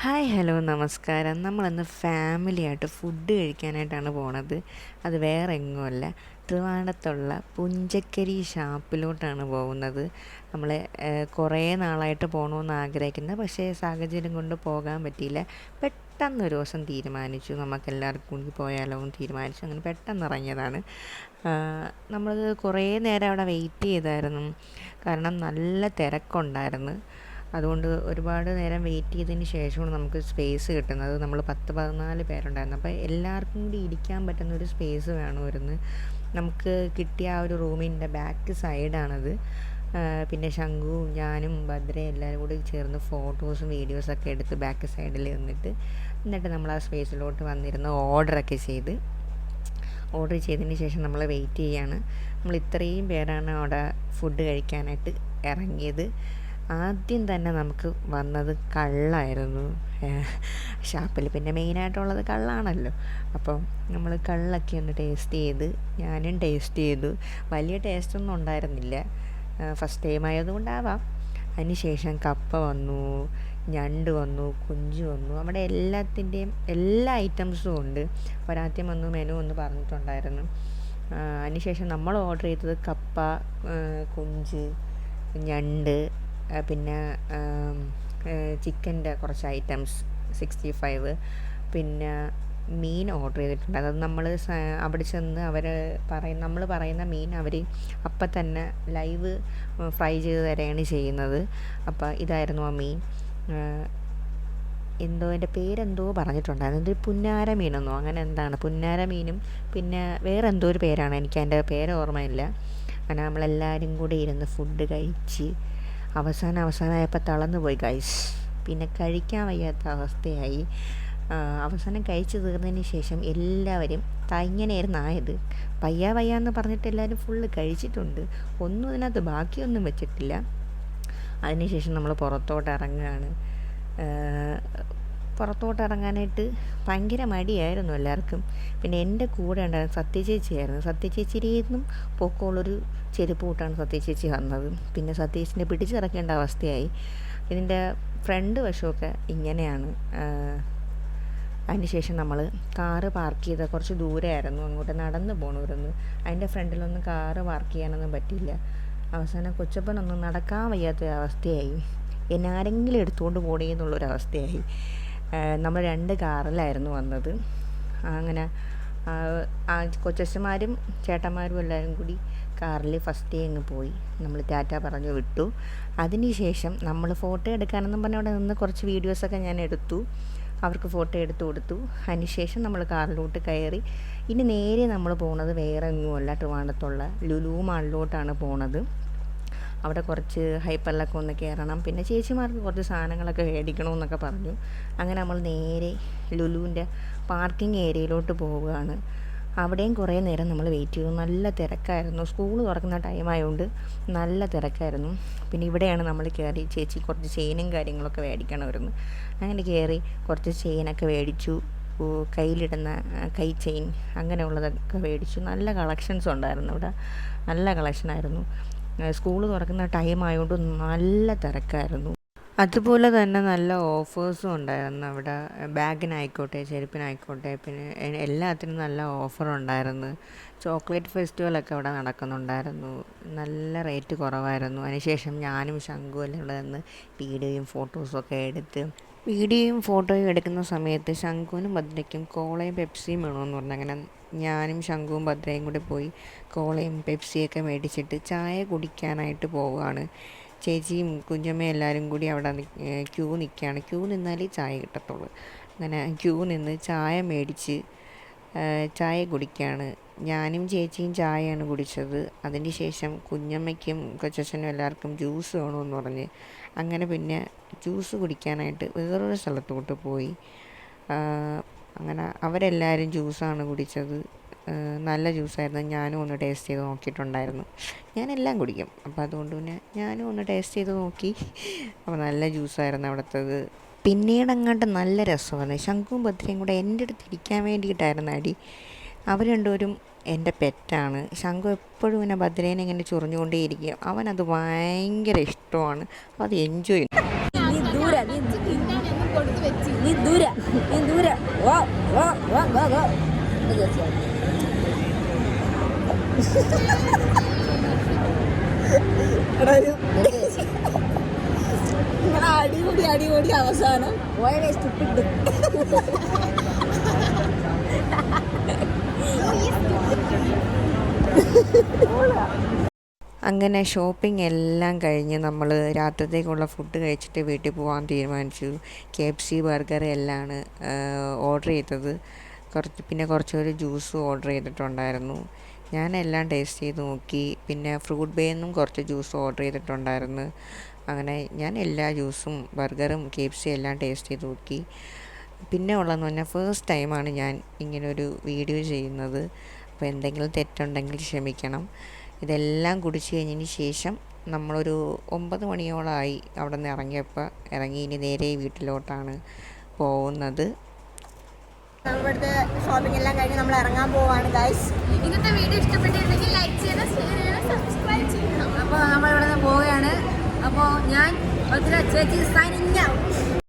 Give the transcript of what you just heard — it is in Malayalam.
ഹായ് ഹലോ നമസ്കാരം. നമ്മളിന്ന് ഫാമിലിയായിട്ട് ഫുഡ് കഴിക്കാനായിട്ടാണ് പോണത്. അത് വേറെ എങ്ങുമല്ല, ട്രിവാൻഡ്രത്തുള്ള പുഞ്ചക്കരി ഷാപ്പിലോട്ടാണ് പോകുന്നത്. നമ്മൾ കുറേ നാളായിട്ട് പോകണമെന്ന് ആഗ്രഹിക്കുന്നത്, പക്ഷേ സാഹചര്യം കൊണ്ട് പോകാൻ പറ്റിയില്ല. പെട്ടെന്നൊരു ദിവസം തീരുമാനിച്ചു, നമുക്കെല്ലാവർക്കും കൂടി പോയാലോ എന്ന് തീരുമാനിച്ചു. അങ്ങനെ പെട്ടെന്ന് ഇറങ്ങിയതാണ്. നമ്മൾ കുറേ നേരം അവിടെ വെയിറ്റ് ചെയ്തായിരുന്നു, കാരണം നല്ല തിരക്കുണ്ടായിരുന്നു. അതുകൊണ്ട് ഒരുപാട് നേരം വെയിറ്റ് ചെയ്തതിന് ശേഷമാണ് നമുക്ക് സ്പേസ് കിട്ടുന്നത്. നമ്മൾ 10-14 പേരുണ്ടായിരുന്നു. അപ്പോൾ എല്ലാവർക്കും കൂടി ഇരിക്കാൻ പറ്റുന്ന ഒരു സ്പേസ് വേണമായിരുന്നു. നമുക്ക് കിട്ടിയ ആ ഒരു റൂമിൻ്റെ ബാക്ക് സൈഡാണത്. പിന്നെ ശംഖുവും ഞാനും ഭദ്രയും എല്ലാവരും കൂടി ചേർന്ന് ഫോട്ടോസും വീഡിയോസൊക്കെ എടുത്ത് ബാക്ക് സൈഡിൽ എന്നിട്ട് നമ്മൾ ആ സ്പേസിലോട്ട് വന്നിരുന്ന് ഓർഡർ ചെയ്തതിന് ശേഷം നമ്മൾ വെയിറ്റ് ചെയ്യാണ്. നമ്മൾ ഇത്രയും പേരാണ് അവിടെ ഫുഡ് കഴിക്കാനായിട്ട് ഇറങ്ങിയത്. ആദ്യം തന്നെ നമുക്ക് വന്നത് കള്ളായിരുന്നു ഷാപ്പിൽ. പിന്നെ മെയിനായിട്ടുള്ളത് കള്ളാണല്ലോ. അപ്പം നമ്മൾ കള്ളൊക്കെ ഒന്ന് ടേസ്റ്റ് ചെയ്ത്, ഞാനും ടേസ്റ്റ് ചെയ്തു. വലിയ ടേസ്റ്റൊന്നും ഉണ്ടായിരുന്നില്ല, ഫസ്റ്റ് ടൈം ആയതുകൊണ്ടാവാം. അതിന് ശേഷം കപ്പ വന്നു, ഞണ്ട് വന്നു, കുഞ്ചു വന്നു. അവിടെ എല്ലാത്തിൻ്റെയും എല്ലാ ഐറ്റംസും ഉണ്ട്. ഒരാദ്യം വന്നു മെനു ഒന്ന് പറഞ്ഞിട്ടുണ്ടായിരുന്നു. അതിനുശേഷം നമ്മൾ ഓർഡർ ചെയ്തത് കപ്പ, കുഞ്ച്, ഞണ്ട്, പിന്നെ ചിക്കൻ്റെ കുറച്ച് ഐറ്റംസ്, 65, പിന്നെ മീൻ ഓർഡർ ചെയ്തിട്ടുണ്ട്. അത് നമ്മൾ അവിടെ ചെന്ന് നമ്മൾ പറയുന്ന മീൻ അവർ അപ്പം തന്നെ ലൈവ് ഫ്രൈ ചെയ്ത് തരികയാണ് ചെയ്യുന്നത്. അപ്പോൾ ഇതായിരുന്നു ആ മീൻ. എൻ്റെ പേരെന്തോ പറഞ്ഞിട്ടുണ്ടായിരുന്നു, എന്തൊരു പുന്നാര മീനെന്നോ അങ്ങനെ എന്താണ്, പുന്നാര മീനും പിന്നെ വേറെ എന്തോ ഒരു പേരാണ്, എനിക്ക് അതിൻ്റെ പേര് ഓർമ്മയില്ല. അങ്ങനെ നമ്മളെല്ലാവരും കൂടി ഇരുന്ന് ഫുഡ് കഴിച്ച് അവസാനമായപ്പോൾ തളർന്നു പോയി ഗൈസ്. പിന്നെ കഴിക്കാൻ വയ്യാത്ത അവസ്ഥയായി. അവസാനം കഴിച്ച് തീർന്നതിന് ശേഷം എല്ലാവരും ഇങ്ങനെയായിരുന്നു ആയത്. വയ്യാന്ന് പറഞ്ഞിട്ട് എല്ലാവരും ഫുള്ള് കഴിച്ചിട്ടുണ്ട്, ഒന്നും ഇതിനകത്ത് ബാക്കിയൊന്നും വെച്ചിട്ടില്ല. അതിനുശേഷം നമ്മൾ പുറത്തോട്ട് ഇറങ്ങാനായിട്ട് ഭയങ്കര മടിയായിരുന്നു എല്ലാവർക്കും. പിന്നെ എൻ്റെ കൂടെ ഉണ്ടായിരുന്ന സത്യചേച്ചിയായിരുന്നു. സത്യചേച്ചിയിലും പൊക്കമുള്ളൊരു ചെരുപ്പ് കൂട്ടാണ് സത്യചേച്ചി വന്നത്. പിന്നെ സത്യചേച്ചിനെ പിടിച്ചിറക്കേണ്ട അവസ്ഥയായി. ഇതിൻ്റെ ഫ്രണ്ട് വശമൊക്കെ ഇങ്ങനെയാണ്. അതിനുശേഷം നമ്മൾ കാറ് പാർക്ക് ചെയ്ത കുറച്ച് ദൂരമായിരുന്നു, അങ്ങോട്ട് നടന്ന് പോകണമായിരുന്നു. അതിൻ്റെ ഫ്രണ്ടിലൊന്നും കാറ് പാർക്ക് ചെയ്യാനൊന്നും പറ്റിയില്ല. അവസാനം കൊച്ചപ്പനൊന്നും നടക്കാൻ വയ്യാത്ത അവസ്ഥയായി. എന്നെ ആരെങ്കിലും എടുത്തുകൊണ്ട് പോകണേ എന്നുള്ളൊരവസ്ഥയായി. നമ്മൾ 2 കാറിലായിരുന്നു വന്നത്. അങ്ങനെ കൊച്ചച്ഛന്മാരും ചേട്ടന്മാരും എല്ലാവരും കൂടി കാറിൽ ഫസ്റ്റ് ഡേ അങ്ങ് പോയി. നമ്മൾ ടാറ്റ പറഞ്ഞു വിട്ടു. അതിനുശേഷം നമ്മൾ ഫോട്ടോ എടുക്കാനെന്നും പറഞ്ഞ് അവിടെ നിന്ന് കുറച്ച് വീഡിയോസൊക്കെ ഞാൻ എടുത്തു, അവർക്ക് ഫോട്ടോ എടുത്തു കൊടുത്തു. അതിനുശേഷം നമ്മൾ കാറിലോട്ട് കയറി. ഇനി നേരെ നമ്മൾ പോകുന്നത് വേറെ എങ്ങുമല്ല, ട്രിവാൻഡ്രത്തുള്ള ലുലു മാളിലോട്ടാണ് പോണത്. അവിടെ കുറച്ച് ഹൈപ്പറിലൊക്കെ ഒന്ന് കയറണം, പിന്നെ ചേച്ചിമാർക്ക് കുറച്ച് സാധനങ്ങളൊക്കെ മേടിക്കണമെന്നൊക്കെ പറഞ്ഞു. അങ്ങനെ നമ്മൾ നേരെ ലുലുവിൻ്റെ പാർക്കിംഗ് ഏരിയയിലോട്ട് പോവുകയാണ്. അവിടെയും കുറേ നേരം നമ്മൾ വെയിറ്റ് ചെയ്തു. നല്ല തിരക്കായിരുന്നു, സ്കൂൾ തുറക്കുന്ന ടൈമായതുകൊണ്ട് നല്ല തിരക്കായിരുന്നു. പിന്നെ ഇവിടെയാണ് നമ്മൾ കയറി. ചേച്ചി കുറച്ച് ചെയിനും കാര്യങ്ങളൊക്കെ മേടിക്കണമായിരുന്നു. അങ്ങനെ കയറി കുറച്ച് ചെയിനൊക്കെ മേടിച്ചു, കയ്യിലിടുന്ന കൈ ചെയിൻ അങ്ങനെയുള്ളതൊക്കെ മേടിച്ചു. നല്ല കളക്ഷൻസ് ഉണ്ടായിരുന്നു ഇവിടെ, നല്ല കളക്ഷനായിരുന്നു. സ്കൂൾ തുറക്കുന്ന ടൈം ആയതുകൊണ്ട് നല്ല തിരക്കായിരുന്നു. അതുപോലെ തന്നെ നല്ല ഓഫേഴ്സും ഉണ്ടായിരുന്നു അവിടെ. ബാഗിനായിക്കോട്ടെ ചെരുപ്പിനായിക്കോട്ടെ പിന്നെ എല്ലാത്തിനും നല്ല ഓഫറുണ്ടായിരുന്നു. ചോക്ലേറ്റ് ഫെസ്റ്റിവലൊക്കെ അവിടെ നടക്കുന്നുണ്ടായിരുന്നു, നല്ല റേറ്റ് കുറവായിരുന്നു. അതിനുശേഷം ഞാനും ശംഖുവും എല്ലാം ഇവിടെ നിന്ന് വീഡിയോയും ഫോട്ടോയും എടുക്കുന്ന സമയത്ത് ശംഖുവിനും ഭദ്രയ്ക്കും കോളയും പെപ്സിയും വേണമെന്ന് പറഞ്ഞു. അങ്ങനെ ഞാനും ശംഖുവും ഭദ്രയും കൂടി പോയി കോളയും പെപ്സിയൊക്കെ മേടിച്ചിട്ട് ചായ കുടിക്കാനായിട്ട് പോവുകയാണ്. ചേച്ചിയും കുഞ്ഞമ്മയും എല്ലാവരും കൂടി അവിടെ ക്യൂ നിൽക്കുകയാണ്. ക്യൂ നിന്നാലേ ചായ കിട്ടത്തുള്ളൂ. അങ്ങനെ ക്യൂ നിന്ന് ചായ മേടിച്ച് ചായ കുടിക്കുകയാണ്. ഞാനും ചേച്ചിയും ചായയാണ് കുടിച്ചത്. അതിന് ശേഷം കുഞ്ഞമ്മയ്ക്കും കൊച്ചച്ഛനും എല്ലാവർക്കും ജ്യൂസ് വേണമെന്ന് പറഞ്ഞ് അങ്ങനെ പിന്നെ ജ്യൂസ് കുടിക്കാനായിട്ട് വേറൊരു സ്ഥലത്തോട്ട് പോയി. അങ്ങനെ അവരെല്ലാവരും ജ്യൂസാണ് കുടിച്ചത്. നല്ല ജ്യൂസായിരുന്നു. ഞാനും ഒന്ന് ടേസ്റ്റ് ചെയ്ത് നോക്കിയിട്ടുണ്ടായിരുന്നു. ഞാനെല്ലാം കുടിക്കും, അപ്പോൾ അതുകൊണ്ട് പിന്നെ ഞാനും ഒന്ന് ടേസ്റ്റ് ചെയ്ത് നോക്കി. അപ്പോൾ നല്ല ജ്യൂസായിരുന്നു അവിടുത്തത്. പിന്നീട് അങ്ങോട്ട് നല്ല രസമാണ്. ശംഖുവും ഭദ്രയും കൂടെ എൻ്റെ അടുത്ത് ഇരിക്കാൻ വേണ്ടിയിട്ടായിരുന്നു അടി. അവർ രണ്ടുപേരും എൻ്റെ പെറ്റാണ്. ശംഖു എപ്പോഴും ഇങ്ങനെ ഭദ്രേനെ ഇങ്ങനെ ചൊറിഞ്ഞുകൊണ്ടേയിരിക്കും. അവനത് ഭയങ്കര ഇഷ്ടമാണ്, അത് എൻജോയ് ചെയ്യും. നീ ദൂരെ വാ വാ വാ വാ വാ അടിപൊളി അവസാനം അങ്ങനെ ഷോപ്പിംഗ് എല്ലാം കഴിഞ്ഞ് നമ്മൾ രാത്രിത്തേക്കുള്ള ഫുഡ് കഴിച്ചിട്ട് വീട്ടിൽ പോകാൻ തീരുമാനിച്ചു. KFC ബർഗർ എല്ലാം ഓർഡർ ചെയ്തത്. പിന്നെ കുറച്ചൊരു ജ്യൂസും ഓർഡർ ചെയ്തിട്ടുണ്ടായിരുന്നു. ഞാനെല്ലാം ടേസ്റ്റ് ചെയ്ത് നോക്കി. പിന്നെ ഫ്രൂട്ട് ബേന്നും കുറച്ച് ജ്യൂസ് ഓർഡർ ചെയ്തിട്ടുണ്ടായിരുന്നു. അങ്ങനെ ഞാൻ എല്ലാ ജ്യൂസും ബർഗറും KFC എല്ലാം ടേസ്റ്റ് ചെയ്ത് നോക്കി. പിന്നെ ഉള്ളതെന്ന് പറഞ്ഞാൽ ഫസ്റ്റ് ടൈമാണ് ഞാൻ ഇങ്ങനൊരു വീഡിയോ ചെയ്യുന്നത്. അപ്പോൾ എന്തെങ്കിലും തെറ്റുണ്ടെങ്കിൽ ക്ഷമിക്കണം. ഇതെല്ലാം കുടിച്ച് കഴിഞ്ഞതിന് ശേഷം നമ്മളൊരു 9 മണിയോളമായി അവിടെ നിന്ന് ഇറങ്ങി ഇനി നേരെ വീട്ടിലോട്ടാണ് പോകുന്നത്. നമ്മളിവിടുത്തെ ഷോപ്പിംഗ് എല്ലാം കഴിഞ്ഞ് നമ്മൾ ഇറങ്ങാൻ പോവാണ് ഗൈസ്. ഇന്നത്തെ വീഡിയോ ഇഷ്ടപ്പെട്ടിട്ടുണ്ടെങ്കിൽ ലൈക്ക് ചെയ്യണം, ഷെയർ ചെയ്യണം, സബ്സ്ക്രൈബ് ചെയ്യണം. അപ്പോൾ നമ്മളിവിടെ നിന്ന് പോവുകയാണ്. അപ്പോൾ ഞാൻ ചേച്ചി സൈനിങ് ഔട്ട്.